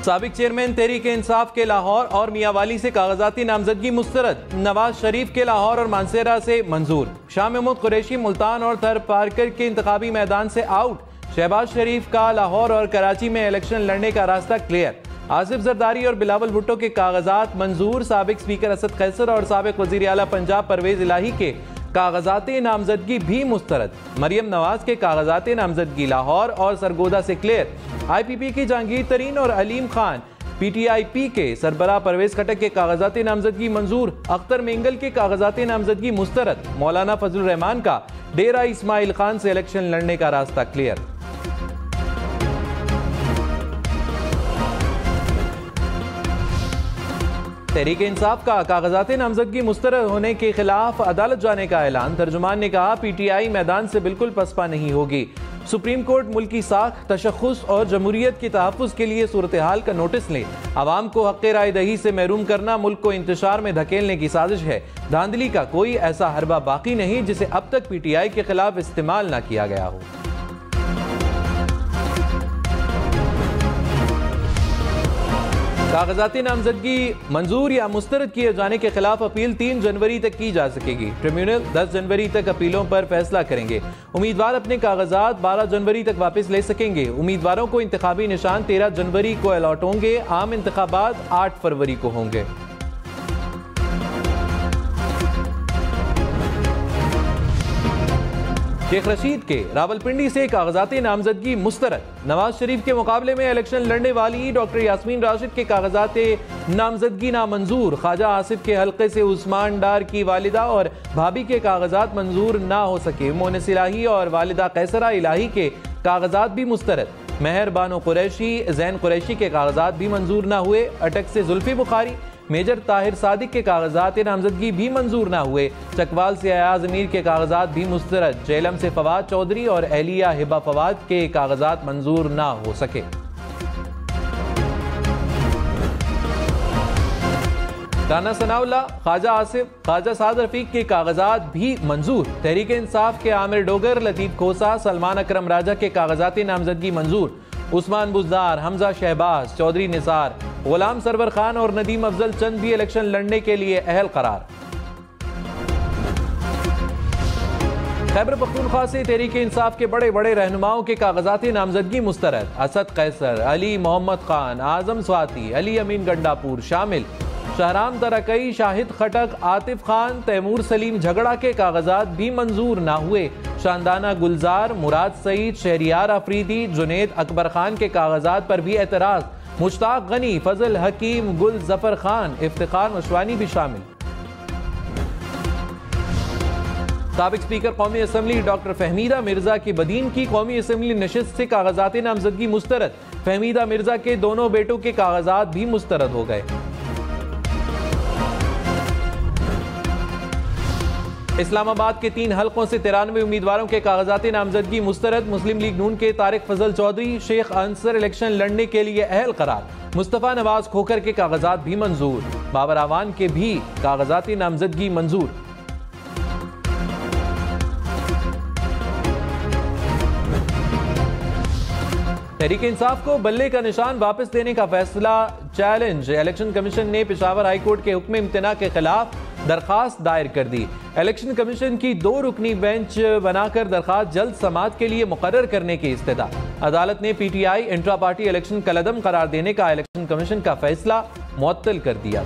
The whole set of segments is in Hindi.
साबिक चेयरमैन तहरीक इंसाफ के लाहौर और मियांवाली से कागजाती नामजदगी मुस्तरद। नवाज शरीफ के लाहौर और मानसेरा से मंजूर। शाह महमूद कुरैशी मुल्तान और थर पारकर के इंतखाबी मैदान से आउट। शहबाज शरीफ का लाहौर और कराची में इलेक्शन लड़ने का रास्ता क्लियर। आसिफ जरदारी और बिलावल भुट्टो के कागजात मंजूर। साबिक स्पीकर असद कैसर और साबिक वजीर आला पंजाब परवेज इलाही के कागजाती नामजदगी भी मुस्तरद। मरियम नवाज के कागजाती नामजदगी लाहौर और सरगोदा से क्लियर। IPP की जहांगीर तरीन और अलीम खान PTIP के सरबराह परवेज खटक के कागजाती नामजदगी मंजूर। अख्तर मेंगल के कागजाती नामजदगी मुस्तरद। मौलाना फजलुर रहमान का डेरा इस्माइल खान से इलेक्शन लड़ने का रास्ता क्लियर। तहरीक इंसाफ का कागजाती नामजदगी मुस्तरद होने के खिलाफ अदालत जाने का ऐलान। तर्जुमान ने कहा PTI मैदान से बिल्कुल पसपा नहीं होगी। सुप्रीम कोर्ट मुल्की साख, तशख़्ख़ुस और जमहूरियत के तहफ़्फ़ुज़ के लिए सूरत हाल का नोटिस ले। आवाम को हक़ राय दही से महरूम करना मुल्क को इंतशार में धकेलने की साजिश है। धांधली का कोई ऐसा हरबा बाकी नहीं जिसे अब तक PTI के खिलाफ इस्तेमाल न किया गया हो। कागजाती नामजदगी मंजूर या मुस्तरद किए जाने के खिलाफ अपील 3 जनवरी तक की जा सकेगी। ट्रिब्यूनल 10 जनवरी तक अपीलों पर फैसला करेंगे। उम्मीदवार अपने कागजात 12 जनवरी तक वापस ले सकेंगे। उम्मीदवारों को इंतखाबी निशान 13 जनवरी को अलॉट होंगे। आम इंतखाबात 8 फरवरी को होंगे। शेख रशीद के रावलपिंडी से कागजाती नामजदगी मुस्तरद। नवाज शरीफ के मुकाबले में इलेक्शन लड़ने वाली डॉक्टर यास्मीन राशिद के कागजाती नामजदगी नामंजूर। ख्वाजा आसिफ के हल्के से उस्मान डार की वालिदा और भाभी के कागजात मंजूर ना हो सके। मोनिस इलाही और वालिदा कैसरा इलाही के कागजात भी मुस्तरद। मेहर बानो कुरैशी, जैन कुरैशी के कागजात भी मंजूर ना हुए। अटक से जुल्फी बुखारी, मेजर ताहिर सादिक के कागजात नामजदगी भी मंजूर ना हुए। चकवाल से अयाज अमीर के कागजात भी मुस्तरद। जेलम से फवाद चौधरी और एहलिया हिबा फवाद के कागजात मंजूर ना हो सके। राना सनाउल्ला, ख्वाजा आसिफ, ख्वाजा साद रफीक के कागजात भी मंजूर। तहरीक इंसाफ के आमिर डोगर, लतीफ खोसा, सलमान अकरम राजा के कागजाती नामजदगी मंजूर। उस्मान बुज़दार, हमजा शहबाज, चौधरी निसार, गुलाम सरवर खान और नदीम अफजल चंद भी इलेक्शन लड़ने के लिए अहल करार। खैबर पख्तूनख्वा से तहरीक इंसाफ के बड़े बड़े रहनुमाओं के कागजाती नामजदगी मुस्तरद। असद कैसर, अली मोहम्मद खान, आजम स्वाति, अली अमीन गंडापुर शामिल। शहराम तरकई, शाहिद खटक, आतिफ खान, तैमूर सलीम झगड़ा के कागजात भी मंजूर ना हुए। शानदाना गुलजार, मुराद सईद, शहरियार अफरीदी, जुनेद अकबर खान के कागजात पर भी एतराज। मुश्ताक गनी, फजल हकीम, गुल जफर खान, इफ्तिखार मशवानी भी शामिल। साबिक स्पीकर कौमी असम्बली डॉक्टर फहमीदा मिर्जा की बदीन की कौमी असम्बली नशिस्त से कागजाती नामजदगी मुस्तरद। फहमीदा मिर्जा के दोनों बेटों के कागजात भी मुस्तरद हो गए। इस्लामाबाद के 3 हलकों से 93 उम्मीदवारों के कागजाती नामजदगी मुस्तरद। मुस्लिम लीग नून के तारिक फजल चौधरी, शेख अंसर इलेक्शन लड़ने के लिए अहल करार। मुस्तफ़ा नवाज खोखर के कागजात भी मंजूर। बाबर आवान के भी कागजाती नामजदगी मंजूर। तहरीक इंसाफ को बल्ले का निशान वापस देने का फैसला चैलेंज। इलेक्शन कमीशन ने पेशावर हाईकोर्ट के हुक्म इम्तना के खिलाफ दरखास्त दायर कर दी। इलेक्शन कमीशन की 2 रुकनी बेंच बनाकर दरखास्त जल्द समाअत के लिए मुकर्रर करने की इस्तदा। अदालत ने PTI इंट्रा पार्टी इलेक्शन कलअदम करार देने का इलेक्शन कमीशन का फैसला मुअत्तल कर दिया।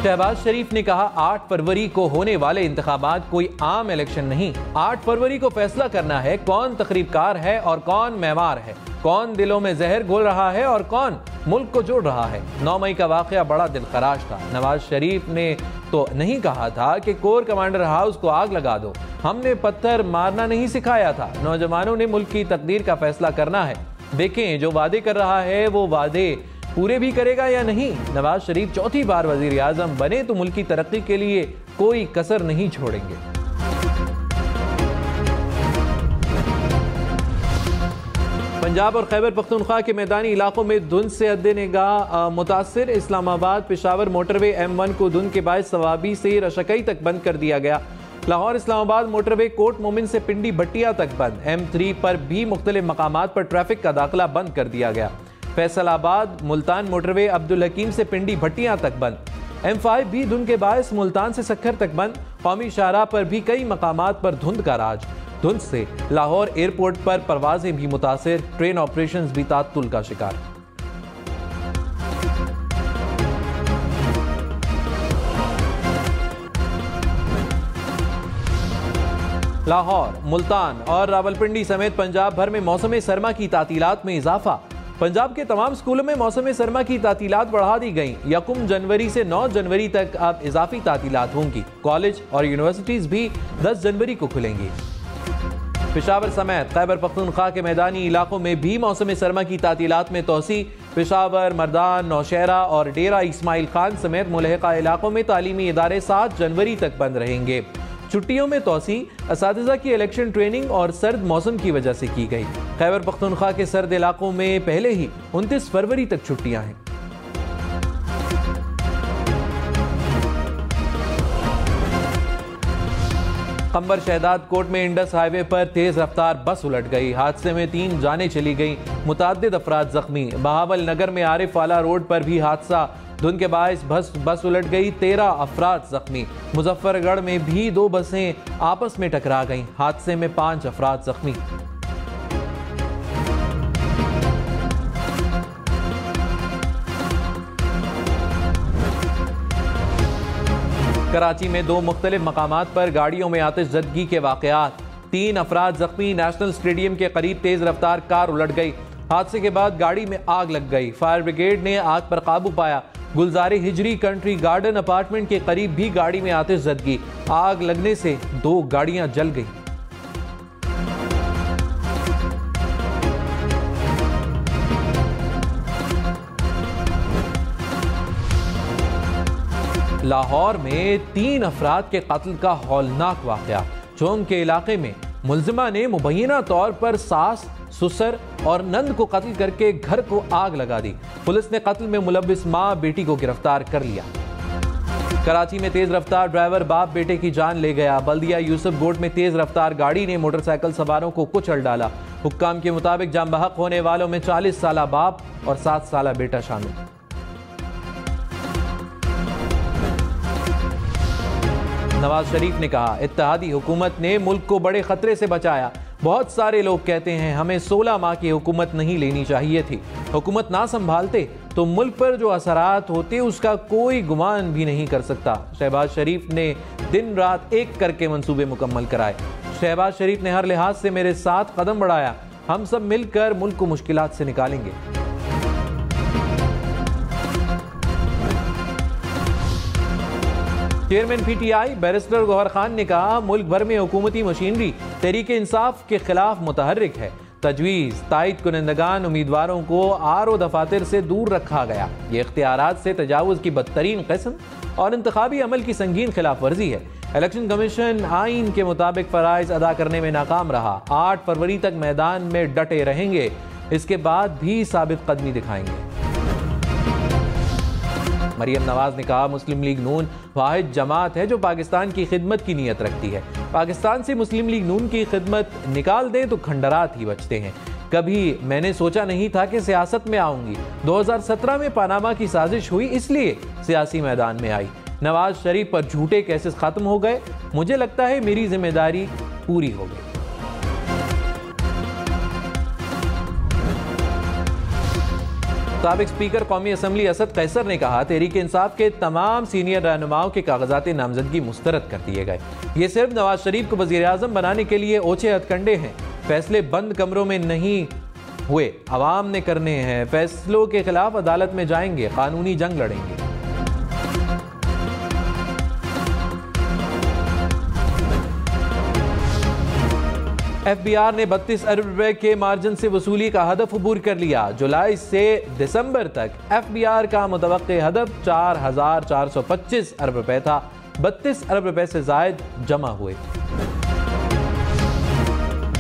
शहबाज शरीफ ने कहा 8 फरवरी को होने वाले इंतखाबात कोई आम इलेक्शन नहीं। 8 फरवरी को फैसला करना है कौन तकरीबकार है और कौन मेवार है, कौन दिलों में जहर घोल रहा है और कौन मुल्क को जोड़ रहा है। 9 मई का वाकया बड़ा दिलखराश था। नवाज शरीफ ने तो नहीं कहा था कि कोर कमांडर हाउस को आग लगा दो। हमने पत्थर मारना नहीं सिखाया था। नौजवानों ने मुल्क की तकदीर का फैसला करना है। देखें जो वादे कर रहा है वो वादे पूरे भी करेगा या नहीं। नवाज शरीफ 4थी बार वजीर आजम बने तो मुल्क की तरक्की के लिए कोई कसर नहीं छोड़ेंगे। पंजाब और खैबर पख्तूनख्वा के मैदानी इलाकों में धुंध से हद्द-ए-निगाह मुतासिर। इस्लामाबाद पेशावर मोटरवे M1 को धुंध के बायस सवाबी से रशकई तक बंद कर दिया गया। लाहौर इस्लामाबाद मोटरवे कोट मोमिन से पिंडी भट्टिया तक बंद। M3 पर भी मुख्तलिफ मकामात पर ट्रैफिक का दाखिला बंद कर दिया गया। फैसलाबाद मुल्तान मोटरवे अब्दुल हकीम से पिंडी भट्टिया तक बंद। M5 भी धुंध के बायस मुल्तान से सक्खर तक बंद। कौमी शाहराह पर भी कई मकामात पर धुंध का राज। धुंध से लाहौर एयरपोर्ट पर परवाजें भी मुतासिर, ट्रेन ऑपरेशंस भी तात्तुल का शिकार। लाहौर, मुल्तान और रावलपिंडी समेत पंजाब भर में मौसम सरमा की तातीलात में इजाफा। पंजाब के तमाम स्कूलों में मौसम सरमा की तातीलात बढ़ा दी गई। 1 जनवरी से 9 जनवरी तक अब इजाफी तातीलात होंगी। कॉलेज और यूनिवर्सिटीज भी 10 जनवरी को खुलेंगी। पेशावर समेत खैबर पख्तूनख्वा के मैदानी इलाकों में भी मौसम सरमा की तातीलात में तोसी। पेशावर, मर्दान, नौशहरा और डेरा इस्माइल खान समेत मुलहका इलाकों में तालीमी इदारे 7 जनवरी तक बंद रहेंगे। छुट्टियों में तोसी असातिज़ा की इलेक्शन ट्रेनिंग और सर्द मौसम की वजह से की गई। खैबर पख्तूनख्वा के सर्द इलाकों में पहले ही 29 फरवरी तक छुट्टियां हैं। खंबर शहदाद कोट में इंडस हाईवे पर तेज रफ्तार बस उलट गई। हादसे में 3 जानें चली गईं, मुताद्दिद अफराद जख्मी। बहावल नगर में आरिफ वाला रोड पर भी हादसा, धुंध के बायस बस उलट गई, 13 अफराद जख्मी। मुजफ्फरगढ़ में भी 2 बसें आपस में टकरा गईं, हादसे में 5 अफराद जख्मी। कराची में 2 मुख्तलिफ मकामात पर गाड़ियों में आतिशज़दगी के वाक़यात, 3 अफराद जख्मी। नेशनल स्टेडियम के करीब तेज रफ्तार कार उलट गई। हादसे के बाद गाड़ी में आग लग गई। फायर ब्रिगेड ने आग पर काबू पाया। गुलजारे हिजरी कंट्री गार्डन अपार्टमेंट के करीब भी गाड़ी में आतिशज़दगी, आग लगने से 2 गाड़ियां जल गई। लाहौर में 3 अफराद के कत्ल का हौलनाक वाक़या। चौम के इलाके में मुलजिमा ने मुबैना तौर पर सास, ससुर और नंद को कत्ल करके घर को आग लगा दी। पुलिस ने कत्ल में मुलव्विस मां बेटी को गिरफ्तार कर लिया। कराची में तेज रफ्तार ड्राइवर बाप बेटे की जान ले गया। बल्दिया यूसुफ गोट में तेज रफ्तार गाड़ी ने मोटरसाइकिल सवारों को कुचल डाला। हुक्काम के मुताबिक जान बहक होने वालों में 40 साला बाप और 7 साला बेटा शामिल। नवाज शरीफ ने कहा, इत्तेहादी हुकूमत ने मुल्क को बड़े खतरे से बचाया। बहुत सारे लोग कहते हैं हमें 16 माह की हुकूमत नहीं लेनी चाहिए थी। हुकूमत ना संभालते तो मुल्क पर जो असरात होते उसका कोई गुमान भी नहीं कर सकता। शहबाज शरीफ ने दिन रात एक करके मंसूबे मुकम्मल कराए। शहबाज शरीफ ने हर लिहाज से मेरे साथ कदम बढ़ाया। हम सब मिलकर मुल्क को मुश्किलात से निकालेंगे। Chairman PTI barrister Gohar Khan ने कहा, मुल्क भर में हुकूमती मशीनरी तहरीक इंसाफ के खिलाफ मुतहर्रिक है। तजवीज़ तायद कुनंदगान उम्मीदवारों को RO दफातर से दूर रखा गया। ये इख्तियारात से तजावुज़ की बदतरीन किस्म और इंतखाबी अमल की संगीन खिलाफ वर्जी है। इलेक्शन कमीशन आइन के मुताबिक फ़राइज़ अदा करने में नाकाम रहा। 8 फरवरी तक मैदान में डटे रहेंगे, इसके बाद भी साबित कदमी दिखाएंगे। मरियम नवाज ने कहा, मुस्लिम लीग नून वाहिद जमात है जो पाकिस्तान की खिदमत की नीयत रखती है। पाकिस्तान से मुस्लिम लीग नून की खिदमत निकाल दें तो खंडरात ही बचते हैं। कभी मैंने सोचा नहीं था कि सियासत में आऊंगी। 2017 में पनामा की साजिश हुई, इसलिए सियासी मैदान में आई। नवाज शरीफ पर झूठे केसेस खत्म हो गए। मुझे लगता है मेरी जिम्मेदारी पूरी हो गई। साबिक स्पीकर कौमी असम्बली असद कैसर ने कहा, तहरीक इंसाफ के तमाम सीनियर रहनुमाओं के कागजात नामजदगी मुस्तरद कर दिए गए। ये सिर्फ नवाज शरीफ को वजीर आजम बनाने के लिए ओछे हथकंडे हैं। फैसले बंद कमरों में नहीं हुए, अवाम ने करने हैं। फैसलों के खिलाफ अदालत में जाएंगे, कानूनी जंग लड़ेंगे। FBR ने 32 अरब रुपए के मार्जिन से वसूली का हदफ अबूर कर लिया। जुलाई से दिसंबर तक FBR का मुतवक्के हदफ 4,425 अरब रुपए था। 32 अरब रुपए से जायद जमा हुए।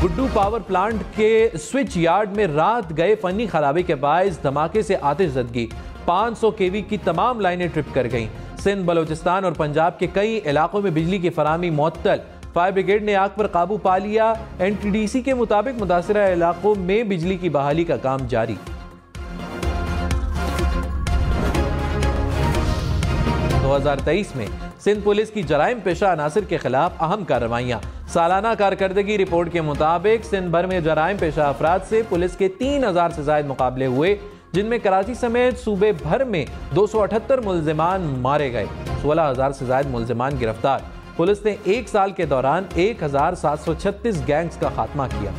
गुड्डू पावर प्लांट के स्विच यार्ड में रात गए फनी खराबी के बायस धमाके से आतिशज़दगी। 500 kV की तमाम लाइनें ट्रिप कर गईं। सिंध, बलोचिस्तान और पंजाब के कई इलाकों में बिजली की फराहमी मुअत्तल। फायर ब्रिगेड ने आग पर काबू पा लिया। NTDC के मुताबिक मुतासिरा इलाकों में बिजली की बहाली का काम जारी। 2023 में सिंध पुलिस की जराइम पेशा अनासिर के खिलाफ अहम कार्रवाइयां। सालाना कारकर्दगी रिपोर्ट के मुताबिक सिंध भर में जराइम पेशा अफराद से पुलिस के 3000 से ज्यादा मुकाबले हुए, जिनमें कराची समेत सूबे भर में 278 मुल्जिमान मारे गए, 16000 से ज्यादा मुल्जिमान गिरफ्तार। पुलिस ने एक साल के दौरान 1736 गैंग्स का खात्मा किया।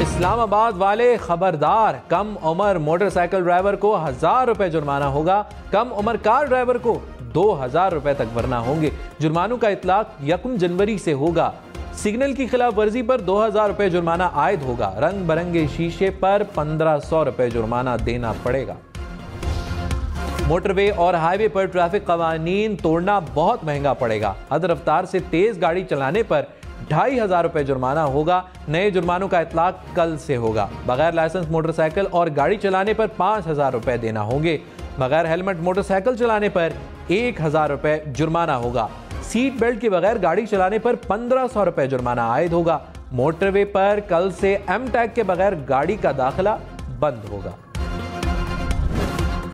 इस्लामाबाद वाले खबरदार, कम उम्र मोटरसाइकिल ड्राइवर को 1000 रुपए जुर्माना होगा। कम उम्र कार ड्राइवर को 2000 रुपए तक भरना होंगे। जुर्मानों का इतलाक 1 जनवरी से होगा। सिग्नल की खिलाफ वर्जी पर 2000 रुपए जुर्माना आयद होगा। रंग बिरंगे शीशे पर 1500 रुपए जुर्माना देना पड़ेगा। मोटरवे और हाईवे पर ट्रैफिक कवानीन तोड़ना बहुत महंगा पड़ेगा। हद रफ्तार से तेज गाड़ी चलाने पर 2500 रुपए जुर्माना होगा। नए जुर्मानों का इतलाक कल से होगा। बगैर लाइसेंस मोटरसाइकिल और गाड़ी चलाने पर 5000 रुपए देना होंगे। बगैर हेलमेट मोटरसाइकिल चलाने पर 1000 रुपए जुर्माना होगा। सीट बेल्ट के बगैर गाड़ी चलाने पर 1500 रुपए जुर्माना आयद होगा। मोटरवे पर कल से M टैग के बगैर गाड़ी का दाखिला बंद होगा।